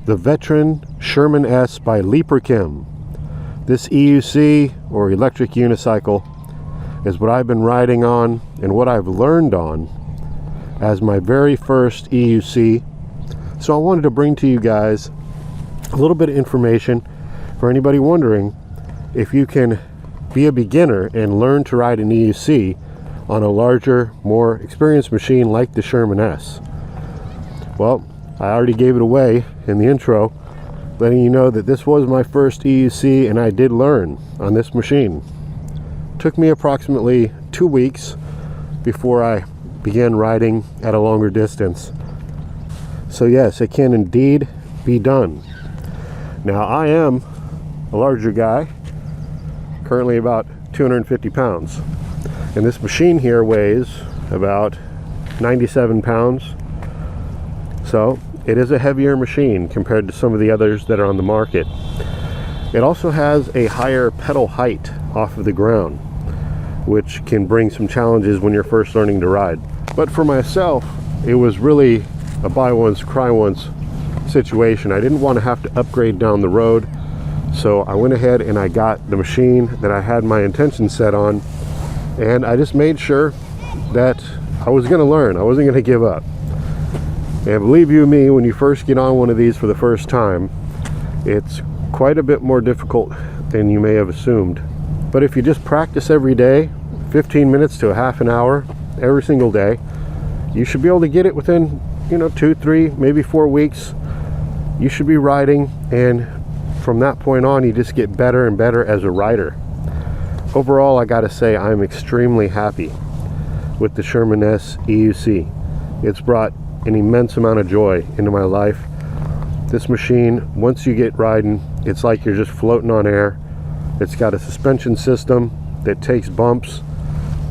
the veteran Sherman-S by Leaperchem. This EUC, or electric unicycle, is what I've been riding on and what I've learned on as my very first EUC. So I wanted to bring to you guys a little bit of information for anybody wondering if you can be a beginner and learn to ride an EUC on a larger, more experienced machine like the Sherman-S. Well, I already gave it away in the intro, letting you know that this was my first EUC and I did learn on this machine. It took me approximately 2 weeks before I began riding at a longer distance. So yes, it can indeed be done. Now I am a larger guy, currently about 250 pounds. And this machine here weighs about 97 pounds. So it is a heavier machine compared to some of the others that are on the market. It also has a higher pedal height off of the ground, which can bring some challenges when you're first learning to ride. But for myself, it was really a buy once, cry once situation. I didn't want to have to upgrade down the road, so I went ahead and I got the machine that I had my intention set on, and I just made sure that I was going to learn. I wasn't going to give up. And believe you me, when you first get on one of these for the first time, it's quite a bit more difficult than you may have assumed. But if you just practice every day, 15 minutes to a half an hour every single day, you should be able to get it within 2, 3, maybe 4 weeks. You should be riding, and from that point on you just get better and better as a rider. Overall, I gotta say I'm extremely happy with the Sherman-S EUC. It's brought an immense amount of joy into my life. This machine, once you get riding, it's like you're just floating on air. It's got a suspension system that takes bumps,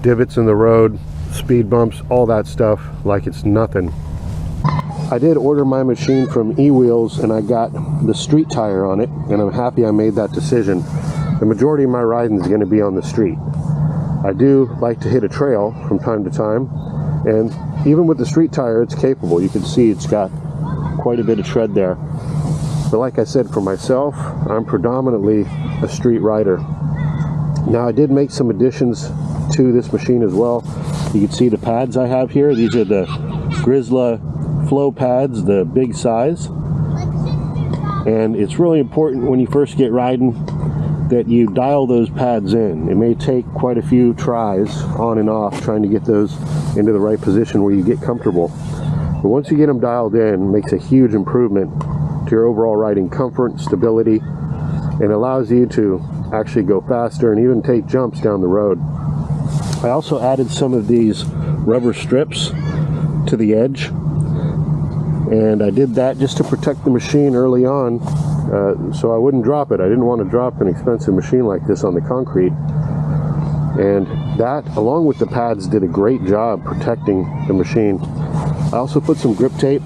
divots in the road, speed bumps, all that stuff like it's nothing. I did order my machine from E-Wheels and I got the street tire on it, and I'm happy I made that decision. The majority of my riding is going to be on the street. I do like to hit a trail from time to time, and even with the street tire, it's capable. You can see it's got quite a bit of tread there. But like I said, for myself, I'm predominantly a street rider. Now, I did make some additions to this machine as well. You can see the pads I have here. These are the Grizzla flow pads, the big size. And it's really important when you first get riding that you dial those pads in. It may take quite a few tries on and off trying to get those into the right position where you get comfortable. But once you get them dialed in, it makes a huge improvement to your overall riding comfort, stability, and allows you to actually go faster and even take jumps down the road. I also added some of these rubber strips to the edge, and I did that just to protect the machine early on, so I wouldn't drop it. I didn't want to drop an expensive machine like this on the concrete. And that, along with the pads, did a great job protecting the machine. I also put some grip tape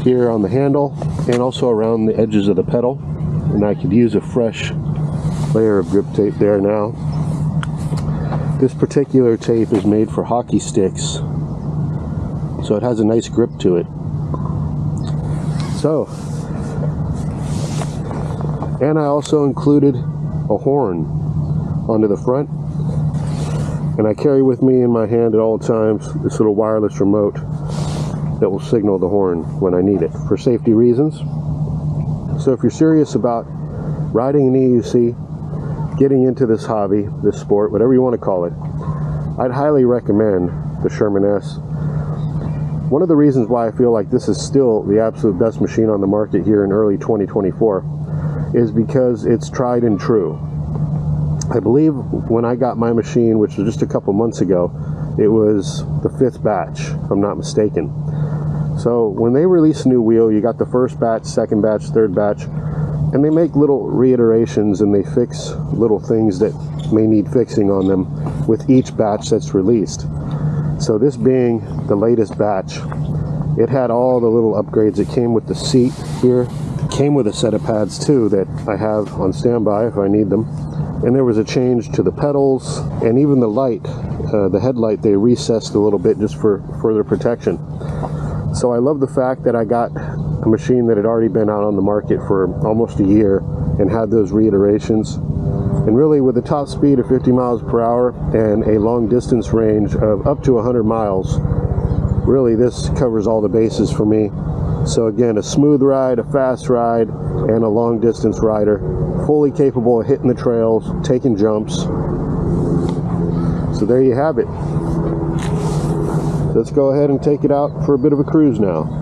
here on the handle and also around the edges of the pedal, and I could use a fresh layer of grip tape there now. This particular tape is made for hockey sticks, so it has a nice grip to it. So, and I also included a horn onto the front, and I carry with me in my hand at all times this little wireless remote that will signal the horn when I need it for safety reasons. So if you're serious about riding an EUC, getting into this hobby, this sport, whatever you want to call it, I'd highly recommend the Sherman-S. One of the reasons why I feel like this is still the absolute best machine on the market here in early 2024 is because it's tried and true. I believe when I got my machine, which was just a couple months ago, it was the 5th batch, if I'm not mistaken. So when they release a new wheel, you got the first batch, second batch, third batch, and they make little reiterations and they fix little things that may need fixing on them with each batch that's released. So this being the latest batch, it had all the little upgrades. It came with the seat here, it came with a set of pads too that I have on standby if I need them. And there was a change to the pedals, and even the light, the headlight, they recessed a little bit just for further protection. So I love the fact that I got a machine that had already been out on the market for almost a year and had those reiterations. And really, with a top speed of 50 miles per hour and a long distance range of up to 100 miles, really this covers all the bases for me. So again, a smooth ride, a fast ride, and a long distance rider, fully capable of hitting the trails, taking jumps. So there you have it. Let's go ahead and take it out for a bit of a cruise now.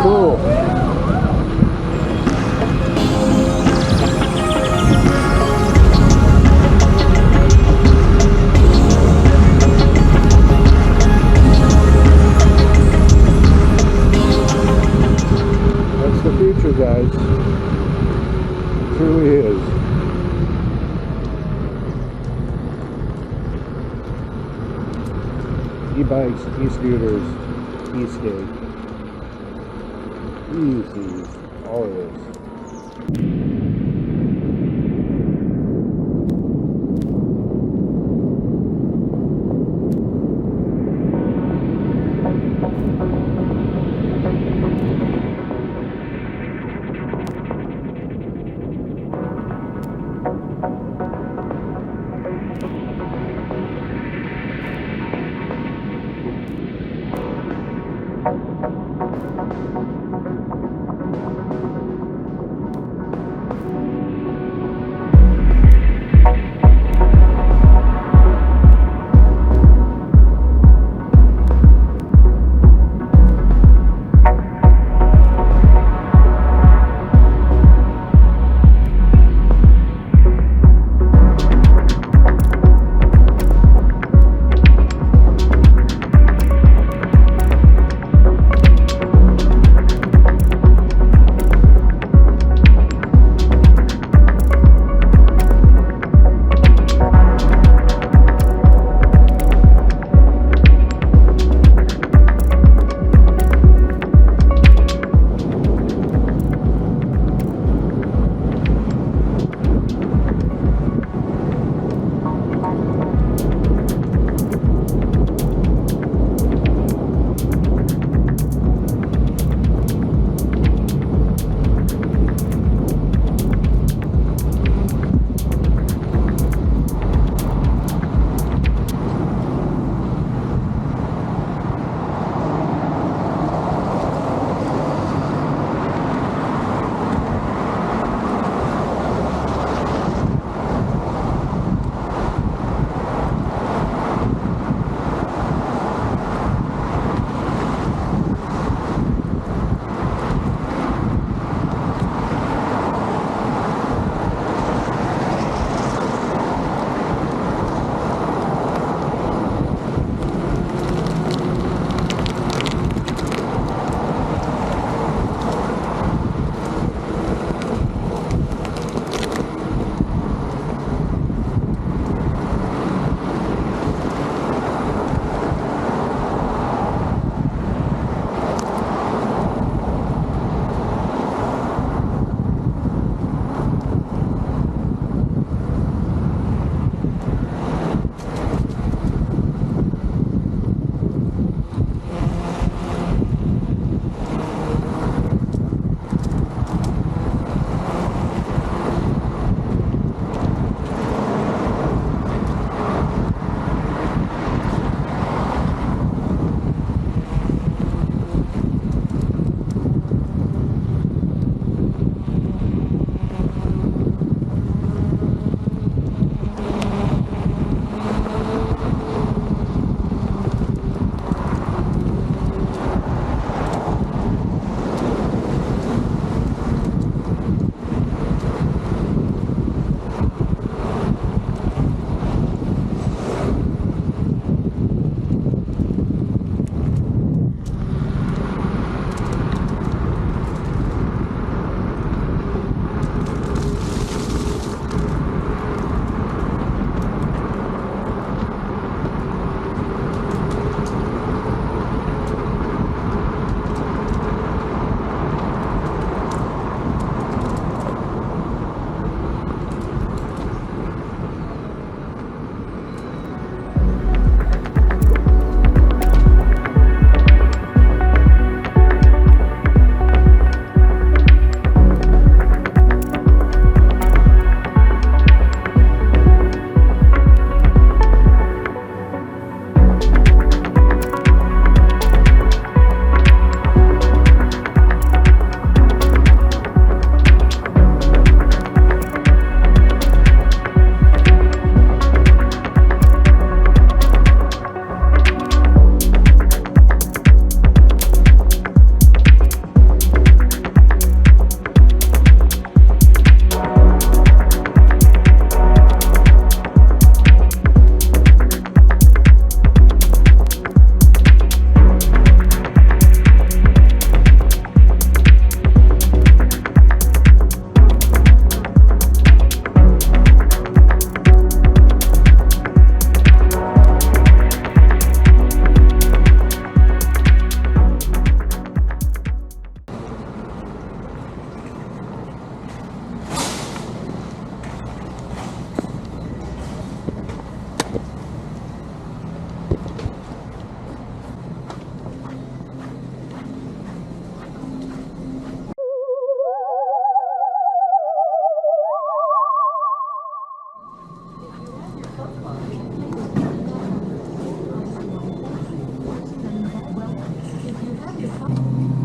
Cool. That's the future, guys. It truly is. E-bikes, e-scooters, e-skate. EUCs, all of this.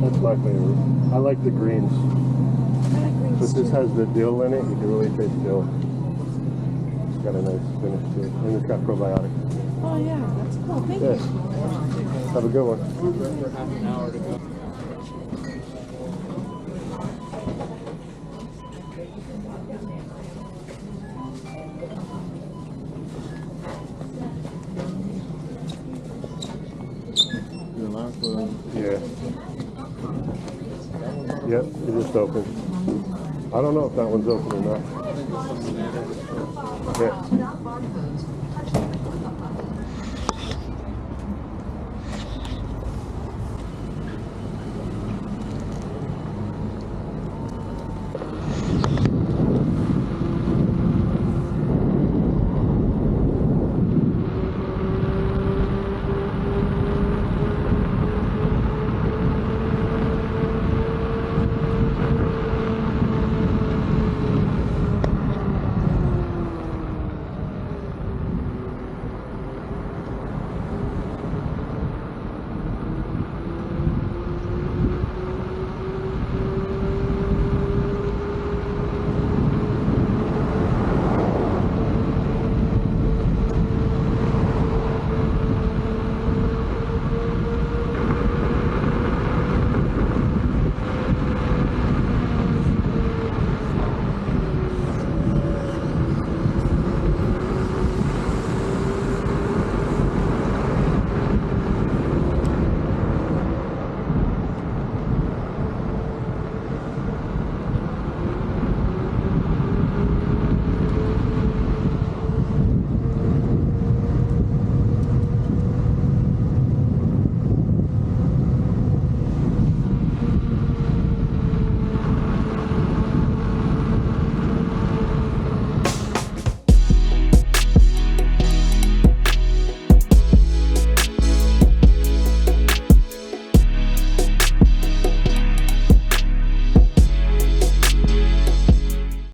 That's my favorite. I like the greens. But this has the dill in it. You can really taste dill. It's got a nice finish to it. And it's got probiotics. Oh yeah, that's cool. Thank you. Have a good one. For half an hour to go. Yeah. Yep, it just opened. I don't know if that one's open or not. Yeah.